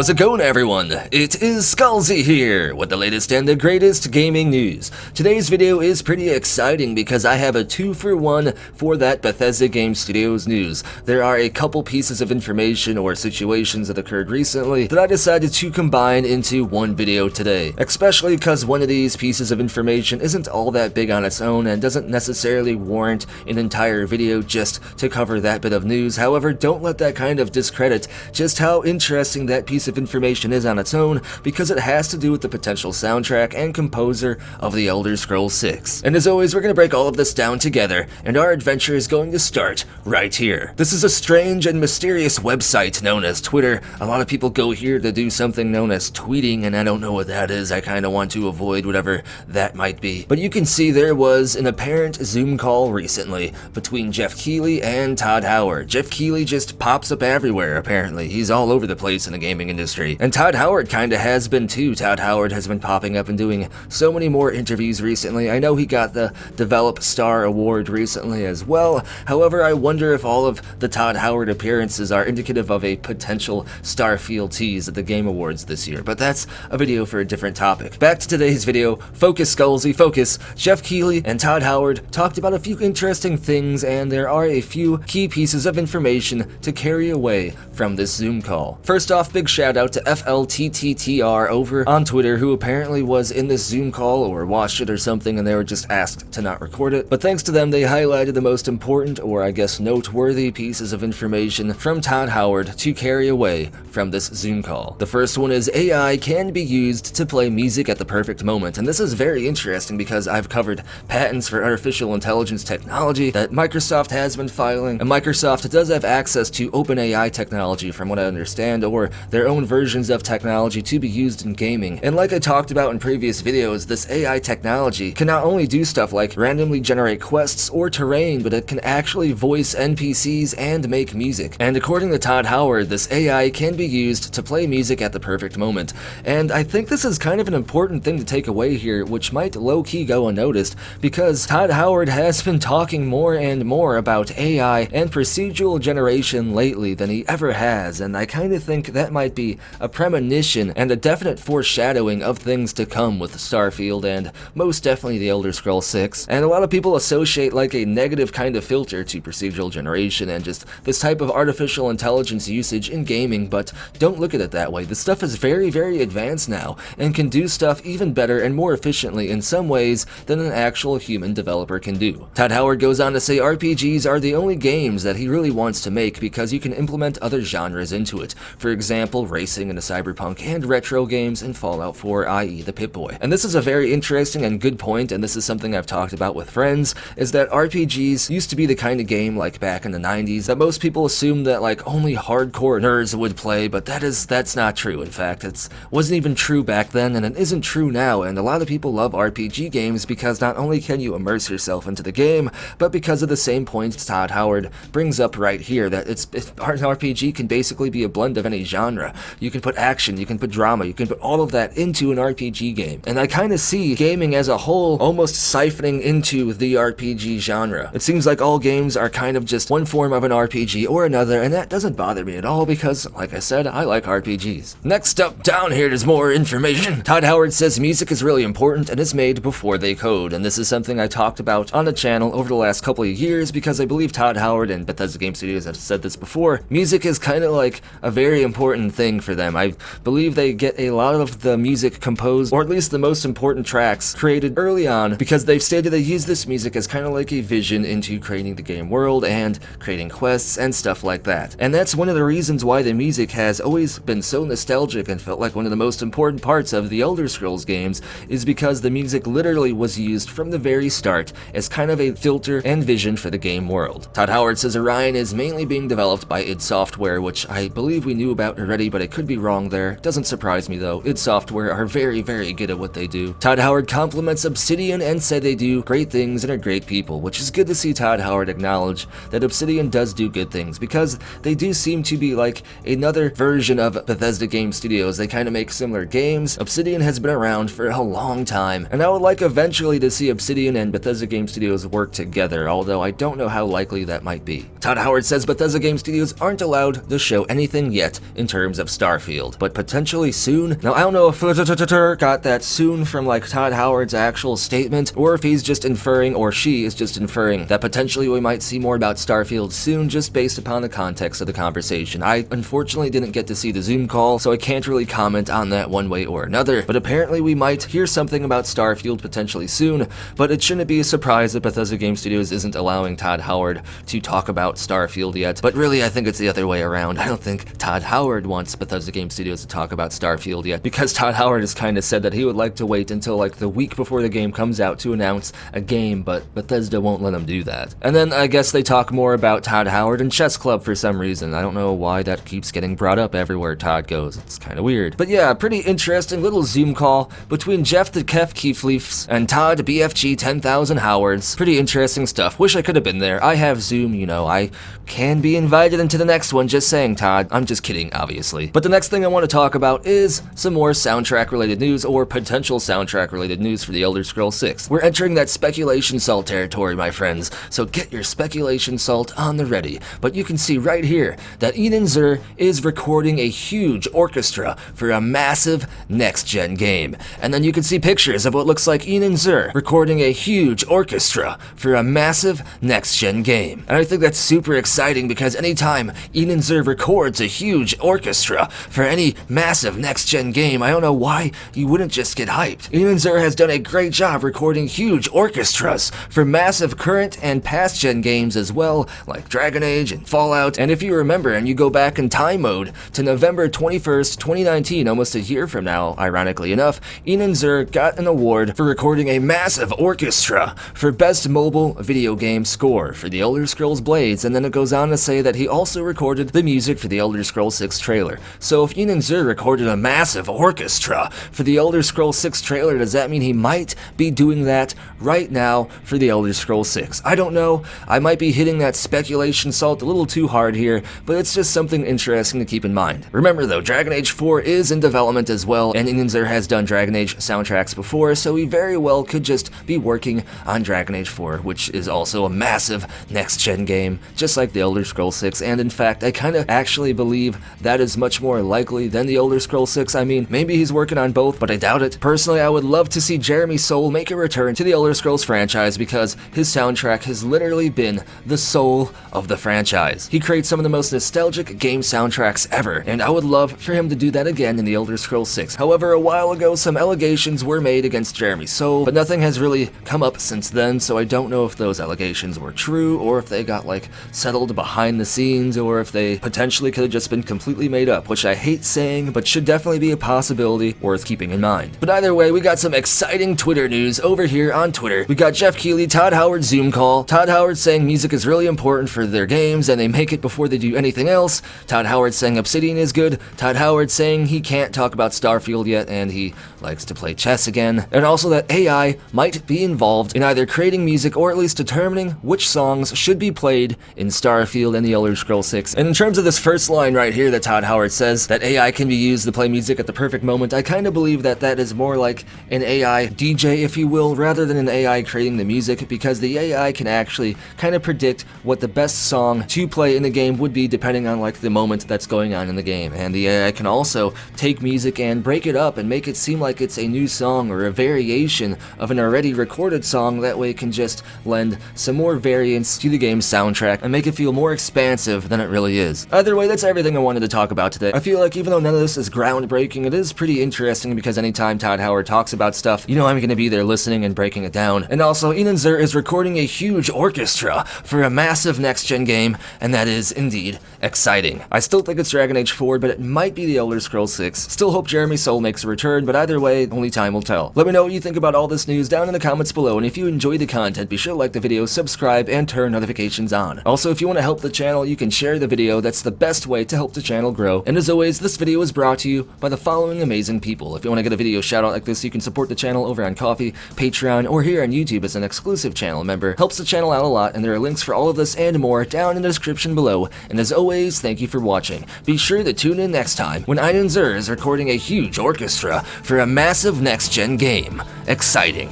How's it going, everyone? It is Skullzi here with the latest and the greatest gaming news. Today's video is pretty exciting because I have a 2-for-1 for that Bethesda Game Studios news. There are a couple pieces of information or situations that occurred recently that I decided to combine into one video today, especially because one of these pieces of information isn't all that big on its own and doesn't necessarily warrant an entire video just to cover that bit of news. However, don't let that kind of discredit just how interesting that piece of information is on its own, because it has to do with the potential soundtrack and composer of The Elder Scrolls 6. And as always, we're going to break all of this down together, and our adventure is going to start right here. This is a strange and mysterious website known as Twitter. A lot of people go here to do something known as tweeting, and I don't know what that is. I kind of want to avoid whatever that might be. But you can see there was an apparent Zoom call recently between Jeff Keighley and Todd Howard. Jeff Keighley just pops up everywhere, apparently. He's all over the place in the gaming industry. And Todd Howard kinda has been too. Todd Howard has been popping up and doing so many more interviews recently. I know he got the Develop Star Award recently as well. However, I wonder if all of the Todd Howard appearances are indicative of a potential Starfield tease at the Game Awards this year. But that's a video for a different topic. Back to today's video. Focus, Skullzi, focus. Jeff Keighley and Todd Howard talked about a few interesting things, and there are a few key pieces of information to carry away from this Zoom call. First off, big shout out to FLTTTR over on Twitter, who apparently was in this Zoom call or watched it or something, and they were just asked to not record it. But thanks to them, they highlighted the most important, or I guess noteworthy, pieces of information from Todd Howard to carry away from this Zoom call. The first one is AI can be used to play music at the perfect moment, and this is very interesting because I've covered patents for artificial intelligence technology that Microsoft has been filing, and Microsoft does have access to OpenAI technology from what I understand, or their own versions of technology to be used in gaming. And like I talked about in previous videos, this AI technology can not only do stuff like randomly generate quests or terrain, but it can actually voice NPCs and make music. And according to Todd Howard, this AI can be used to play music at the perfect moment. And I think this is kind of an important thing to take away here, which might low-key go unnoticed, because Todd Howard has been talking more and more about AI and procedural generation lately than he ever has, and I kind of think that might be a premonition and a definite foreshadowing of things to come with Starfield and most definitely The Elder Scrolls 6. And a lot of people associate like a negative kind of filter to procedural generation and just this type of artificial intelligence usage in gaming, but don't look at it that way. This stuff is very, very advanced now and can do stuff even better and more efficiently in some ways than an actual human developer can do. Todd Howard goes on to say RPGs are the only games that he really wants to make because you can implement other genres into it. For example, racing into Cyberpunk and retro games in Fallout 4, i.e. the Pip-Boy. And this is a very interesting and good point, and this is something I've talked about with friends, is that RPGs used to be the kind of game like back in the 90s that most people assumed that like only hardcore nerds would play, but that's not true. In fact, it wasn't even true back then, and it isn't true now, and a lot of people love RPG games because not only can you immerse yourself into the game, but because of the same points Todd Howard brings up right here, that an RPG can basically be a blend of any genre. You can put action, you can put drama, you can put all of that into an RPG game. And I kind of see gaming as a whole almost siphoning into the RPG genre. It seems like all games are kind of just one form of an RPG or another, and that doesn't bother me at all because, like I said, I like RPGs. Next up down here, there's more information. Todd Howard says music is really important and is made before they code, and this is something I talked about on the channel over the last couple of years because I believe Todd Howard and Bethesda Game Studios have said this before. Music is kind of like a very important thing for them. I believe they get a lot of the music composed, or at least the most important tracks, created early on because they've stated they use this music as kind of like a vision into creating the game world and creating quests and stuff like that. And that's one of the reasons why the music has always been so nostalgic and felt like one of the most important parts of the Elder Scrolls games, is because the music literally was used from the very start as kind of a filter and vision for the game world. Todd Howard says Orion is mainly being developed by id Software, which I believe we knew about already, but I could be wrong there. Doesn't surprise me though. id Software are very, very good at what they do. Todd Howard compliments Obsidian and said they do great things and are great people, which is good to see Todd Howard acknowledge that Obsidian does do good things, because they do seem to be like another version of Bethesda Game Studios. They kind of make similar games. Obsidian has been around for a long time, and I would like eventually to see Obsidian and Bethesda Game Studios work together, although I don't know how likely that might be. Todd Howard says Bethesda Game Studios aren't allowed to show anything yet in terms of Starfield, but potentially soon? Now, I don't know if got that soon from like Todd Howard's actual statement, or if he's just inferring, or she is just inferring, that potentially we might see more about Starfield soon just based upon the context of the conversation. I unfortunately didn't get to see the Zoom call, so I can't really comment on that one way or another, but apparently we might hear something about Starfield potentially soon, but it shouldn't be a surprise that Bethesda Game Studios isn't allowing Todd Howard to talk about Starfield yet, but really I think it's the other way around. I don't think Todd Howard wants Bethesda Game Studios to talk about Starfield yet, because Todd Howard has kind of said that he would like to wait until like the week before the game comes out to announce a game, but Bethesda won't let him do that. And then I guess they talk more about Todd Howard and Chess Club for some reason. I don't know why that keeps getting brought up everywhere Todd goes. It's kind of weird. But yeah, pretty interesting little Zoom call between Jeff the Kef Keefleafs and Todd BFG 10,000 Howards. Pretty interesting stuff. Wish I could have been there. I have Zoom, you know, I can be invited into the next one, just saying, Todd. I'm just kidding, obviously. But the next thing I want to talk about is some more soundtrack-related news, or potential soundtrack-related news for The Elder Scrolls 6. We're entering that speculation salt territory, my friends, so get your speculation salt on the ready. But you can see right here that Ian Zur is recording a huge orchestra for a massive next-gen game. And then you can see pictures of what looks like Ian Zur recording a huge orchestra for a massive next-gen game. And I think that's super exciting because anytime Ian Zur records a huge orchestra for any massive next-gen game, I don't know why you wouldn't just get hyped. Ian Zur has done a great job recording huge orchestras for massive current and past-gen games as well, like Dragon Age and Fallout. And if you remember and you go back in time mode to November 21st, 2019, almost a year from now, ironically enough, Ian Zur got an award for recording a massive orchestra for Best Mobile Video Game Score for The Elder Scrolls Blades, and then it goes on to say that he also recorded the music for The Elder Scrolls 6 trailer. So if Ian Zur recorded a massive orchestra for The Elder Scrolls 6 trailer, does that mean he might be doing that right now for The Elder Scrolls 6? I don't know. I might be hitting that speculation salt a little too hard here, but it's just something interesting to keep in mind. Remember though, Dragon Age 4 is in development as well, and Ian Zur has done Dragon Age soundtracks before, so he very well could just be working on Dragon Age 4, which is also a massive next-gen game, just like The Elder Scrolls 6, and in fact, I kind of actually believe that is much more likely than The Elder Scrolls 6. I mean, maybe he's working on both, but I doubt it. Personally, I would love to see Jeremy Soule make a return to the Elder Scrolls franchise because his soundtrack has literally been the soul of the franchise. He creates some of the most nostalgic game soundtracks ever, and I would love for him to do that again in The Elder Scrolls 6. However, a while ago, some allegations were made against Jeremy Soule, but nothing has really come up since then, so I don't know if those allegations were true, or if they got, like, settled behind the scenes, or if they potentially could have just been completely made up, which I hate saying, but should definitely be a possibility worth keeping in mind. But either way, we got some exciting Twitter news over here on Twitter. We got Jeff Keighley, Todd Howard Zoom call. Todd Howard saying music is really important for their games, and they make it before they do anything else. Todd Howard saying Obsidian is good. Todd Howard saying he can't talk about Starfield yet, and he likes to play chess again. And also that AI might be involved in either creating music or at least determining which songs should be played in Starfield and The Elder Scrolls 6. And in terms of this first line right here that Todd Howard says, that AI can be used to play music at the perfect moment, I kind of believe that that is more like an AI DJ, if you will, rather than an AI creating the music, because the AI can actually kind of predict what the best song to play in the game would be depending on like the moment that's going on in the game. And the AI can also take music and break it up and make it seem like it's a new song or a variation of an already recorded song. That way it can just lend some more variance to the game's soundtrack and make it feel more expansive than it really is. Either way, that's everything I wanted to talk about today. I feel like even though none of this is groundbreaking, it is pretty interesting because anytime Todd Howard talks about stuff, you know I'm going to be there listening and breaking it down. And also, Ian Zur is recording a huge orchestra for a massive next-gen game, and that is indeed exciting. I still think it's Dragon Age 4, but it might be The Elder Scrolls 6. Still hope Jeremy Soule makes a return, but either way, only time will tell. Let me know what you think about all this news down in the comments below, and if you enjoy the content, be sure to like the video, subscribe, and turn notifications on. Also, if you want to help the channel, you can share the video. That's the best way to help the channel grow. And as always, this video is brought to you by the following amazing people. If you want to get a video shout out like this, you can support the channel over on Ko-fi, Patreon, or here on YouTube as an exclusive channel member. Helps the channel out a lot, and there are links for all of this and more down in the description below. And as always, thank you for watching. Be sure to tune in next time when Ian Zur is recording a huge orchestra for a massive next-gen game. Exciting.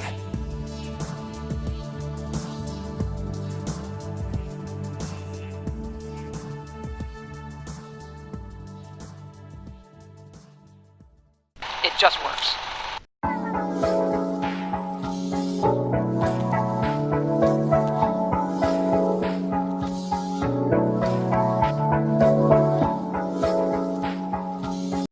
just works.